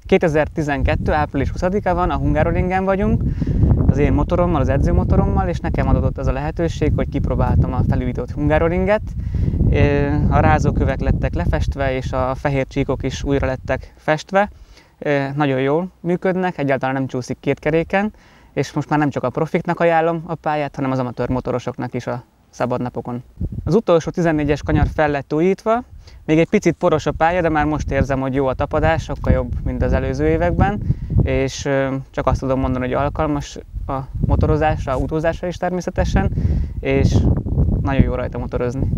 2012. április 20-a van, a Hungaroringen vagyunk, az én motorommal, az edzőmotorommal, és nekem adott az a lehetőség, hogy kipróbáltam a felújított Hungaroringet. A rázókövek lettek lefestve, és a fehér csíkok is újra lettek festve. Nagyon jól működnek, egyáltalán nem csúszik két keréken, és most már nem csak a profiknak ajánlom a pályát, hanem az amatőr motorosoknak is a szabadnapokon. Az utolsó 14-es kanyar fel lett újítva, még egy picit poros a pálya, de már most érzem, hogy jó a tapadás, sokkal jobb, mint az előző években, és csak azt tudom mondani, hogy alkalmas a motorozásra, autózásra is természetesen, és nagyon jó rajta motorozni.